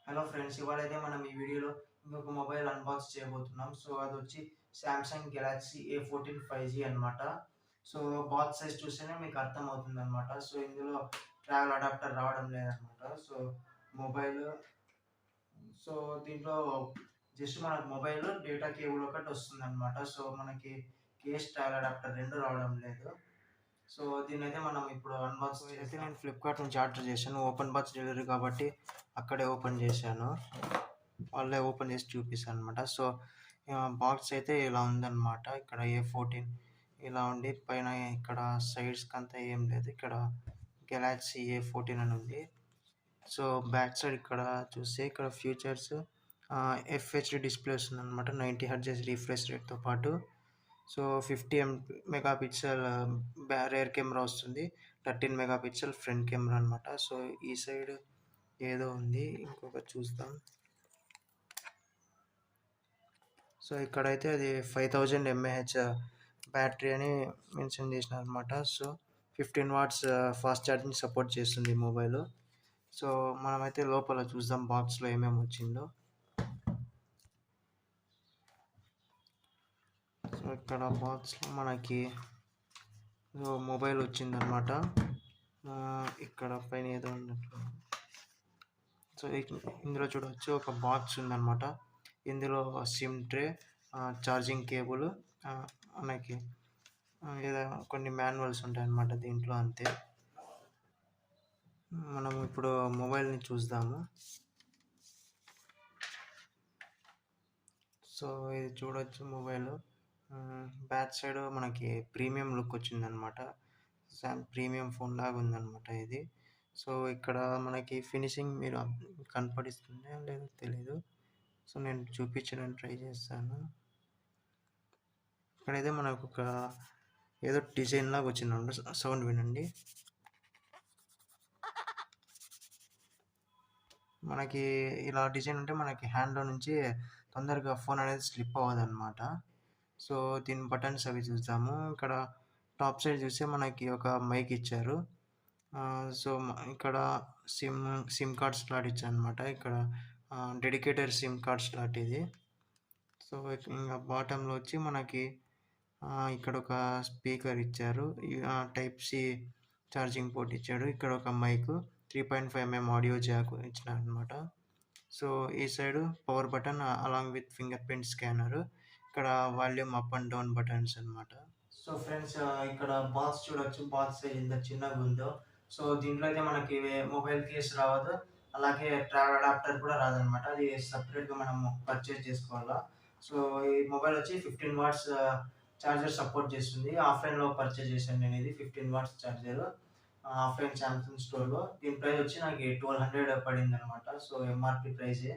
Hello friends, ఇవాళైతే మనం ఈ వీడియోలో ఇంకొక మొబైల్ అన్బాక్స్ చేయబోతున్నాం. సో అది వచ్చి సామ్సంగ్ గెలాక్సీ A14 5G అనమాట. సో బాక్స్ సైజ్ చూస్తేనే మీకు అర్థమవుతుంది అనమాట. సో ఇందులో ట్రావెల్ అడాప్టర్ రావడం లేదనమాట. సో మొబైల్ సో దీంట్లో జస్ట్ మనకు మొబైల్ డేటా కేబుల్ ఒకటి వస్తుంది అనమాట. సో మనకి కేస్ ట్రావెల్ అడాప్టర్ రెండు రావడం లేదు. సో దీన్నైతే మనం ఇప్పుడు అన్బాక్స్ అయితే నేను ఫ్లిప్కార్ట్ నుంచి ఆర్డర్ చేశాను. ఓపెన్ బాక్స్ డెలివరీ కాబట్టి అక్కడే ఓపెన్ చేశాను. వాళ్ళే ఓపెన్ చేసి చూపిస్తాను అనమాట. సో బాక్స్ అయితే ఇలా ఉందన్నమాట. ఇక్కడ A14 ఇలా ఉండి పైన ఇక్కడ సైడ్స్కి అంతా ఏం లేదు. ఇక్కడ గెలాక్సీ A14 అని ఉంది. సో బ్యాక్ సైడ్ ఇక్కడ చూస్తే ఇక్కడ ఫీచర్స్ FHD డిస్ప్లే వస్తుంది అనమాట. 90 Hz రీఫ్రెష్ రేట్తో పాటు. సో 50 మెగాపిక్సెల్ రేర్ కెమెరా వస్తుంది. 13 మెగాపిక్సెల్ ఫ్రంట్ కెమెరా అనమాట. సో ఈ సైడ్ ఏదో ఉంది, ఇంకొక చూద్దాం. సో ఇక్కడైతే అది 5000 mAh బ్యాటరీ అని మెన్షన్ చేసినారు అనమాట. So 15 watts fast charging support చేస్తుంది మొబైల్. సో మనమైతే లోపల చూద్దాం బాక్స్లో ఏమేమి వచ్చిందో. సో ఇక్కడ బాక్స్లో మనకి మొబైల్ వచ్చిందనమాట. ఇక్కడ పైన ఏదో ఉన్నట్లు. సో ఇందులో చూడవచ్చు ఒక బాక్స్ ఉందన్నమాట. ఇందులో సిమ్ ట్రే, ఛార్జింగ్ కేబుల్, మనకి ఏదైనా కొన్ని మాన్యువల్స్ ఉంటాయన్నమాట దీంట్లో, అంతే. మనం ఇప్పుడు మొబైల్ని చూద్దాము. సో ఇది చూడవచ్చు మొబైల్. బ్యాక్ సైడ్ మనకి ప్రీమియం లుక్ వచ్చిందనమాట. ప్రీమియం ఫోన్ లాగా ఉందన్నమాట ఇది. సో ఇక్కడ మనకి ఫినిషింగ్ మీరు కనపడిస్తుందా లేదో తెలీదు. సో నేను చూపించడానికి ట్రై చేస్తాను. ఇక్కడైతే మనకు ఒక ఏదో డిజైన్ లాగా వచ్చిందండి. సౌండ్ వినండి. మనకి ఇలా డిజైన్ ఉంటే మనకి హ్యాండ్లో నుంచి తొందరగా ఫోన్ అనేది స్లిప్ అవ్వదన్నమాట. సో దీని బటన్స్ అవి చూద్దాము. ఇక్కడ టాప్ సైడ్ చూస్తే మనకి ఒక మైక్ ఇచ్చారు. సో ఇక్కడ సిమ్ కార్డ్ స్లాట్ ఇచ్చారు అనమాట. ఇక్కడ డెడికేటెడ్ సిమ్ కార్డ్ స్లాట్ ఇది. సో ఇంకా బాటంలో వచ్చి మనకి ఇక్కడ ఒక స్పీకర్ ఇచ్చారు. టైప్ సి ఛార్జింగ్ పోర్ట్ ఇచ్చాడు. ఇక్కడ ఒక మైక్, 3.5mm ఆడియో జాక్ ఇచ్చినారు అనమాట. సో ఈ side power button along with finger print scanner. ఇక్కడ volume up and down buttons అనమాట. సో ఫ్రెండ్స్, ఇక్కడ బాక్స్ చూడొచ్చు. బాక్స్ సైజ్ ఎంత చిన్నగా ఉందో. సో దీంట్లో అయితే మనకి మొబైల్ కేస్ రావద్దు, అలాగే ట్రావెల్ అడాప్టర్ కూడా రాదనమాట. అది సపరేట్గా మనం పర్చేస్ చేసుకోవాలా. సో ఈ మొబైల్ వచ్చి 15 వాట్స్ ఛార్జర్ సపోర్ట్ చేస్తుంది. ఆఫ్లైన్లో పర్చేస్ చేశాను నేను ఇది. 15 వాట్స్ ఛార్జర్ ఆఫ్లైన్ సామ్సంగ్ స్టోర్లో. దీని ప్రైస్ వచ్చి నాకు 1200 పడింది అనమాట. సో ఎంఆర్పి ప్రైజే.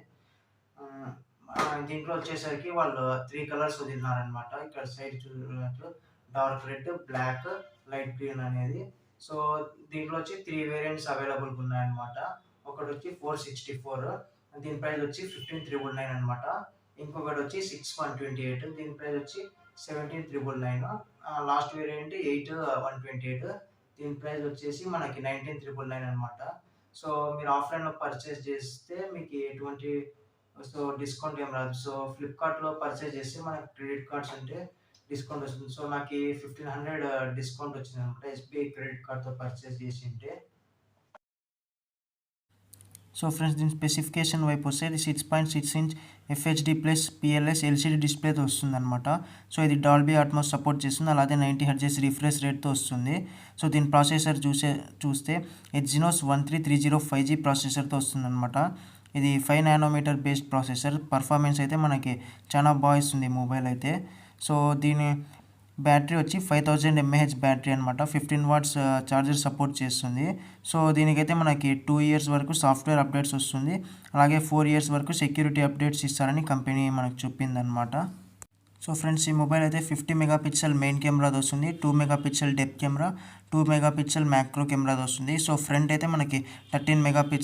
దీంట్లో వచ్చేసరికి వాళ్ళు 3 కలర్స్ వదిలినారనమాట. ఇక్కడ సైడ్ చూసినట్లు dark red, black, light green అనేది. సో దీంట్లో వచ్చి 3 వేరియంట్స్ అవైలబుల్గా ఉన్నాయన్నమాట. ఒకటి వచ్చి 464, దీని ప్రైస్ వచ్చి 15399 అనమాట. ఇంకొకటి వచ్చి 6128, దీని ప్రైస్ వచ్చి 17999. లాస్ట్ వేరియంట్ 8128, దీని ప్రైస్ వచ్చేసి మనకి 19399 అనమాట. సో మీరు ఆఫ్లైన్లో పర్చేస్ చేస్తే మీకు ఎటువంటి డిస్కౌంట్ ఏం రాదు. సో ఫ్లిప్కార్ట్లో పర్చేస్ చేస్తే మనకి క్రెడిట్ కార్డ్స్ ఉంటే డిస్కౌంట్ వస్తుంది. సో నాకు 1500 డిస్కౌంట్ వచ్చింది అనమాట SBI క్రెడిట్ కార్డ్తో పర్చేస్ చేసి ఉంటే. సో ఫ్రెండ్స్, దీని స్పెసిఫికేషన్ వైపు వస్తే ఇది 6.6 inch FHD plus PLS LCD డిస్ప్లేతో వస్తుంది అనమాట. సో ఇది డాల్బీ అట్మాస్ సపోర్ట్ చేస్తుంది, అలాగే 90 Hz రిఫ్రెష్ రేట్తో వస్తుంది. సో దీని ప్రాసెసర్ చూస్తే Exynos 13305 5G ప్రాసెసర్తో వస్తుంది అనమాట. ఇది 5 నానోమీటర్ బేస్డ్ ప్రాసెసర్. పర్ఫార్మెన్స్ అయితే మనకి చాలా బాగా ఇస్తుంది మొబైల్ అయితే. సో దీని బ్యాటరీ వచ్చి 5000 mAh బ్యాటరీ అనమాట. 15 వాట్స్ ఛార్జర్ సపోర్ట్ చేస్తుంది. సో దీనికైతే మనకి 2 ఇయర్స్ వరకు సాఫ్ట్వేర్ అప్డేట్స్ వస్తుంది, అలాగే 4 ఇయర్స్ వరకు సెక్యూరిటీ అప్డేట్స్ ఇస్తారని కంపెనీ మనకు చెప్పిందనమాట. సో ఫ్రెండ్స్, ఈ మొబైల్ అయితే 50 మెగాపిక్సెల్ మెయిన్ కెమెరాది వస్తుంది, 2 megapixel depth camera, 2 megapixel macro కెమెరాది వస్తుంది. సో ఫ్రంట్ అయితే మనకి 13 మెగాపిక్సెల్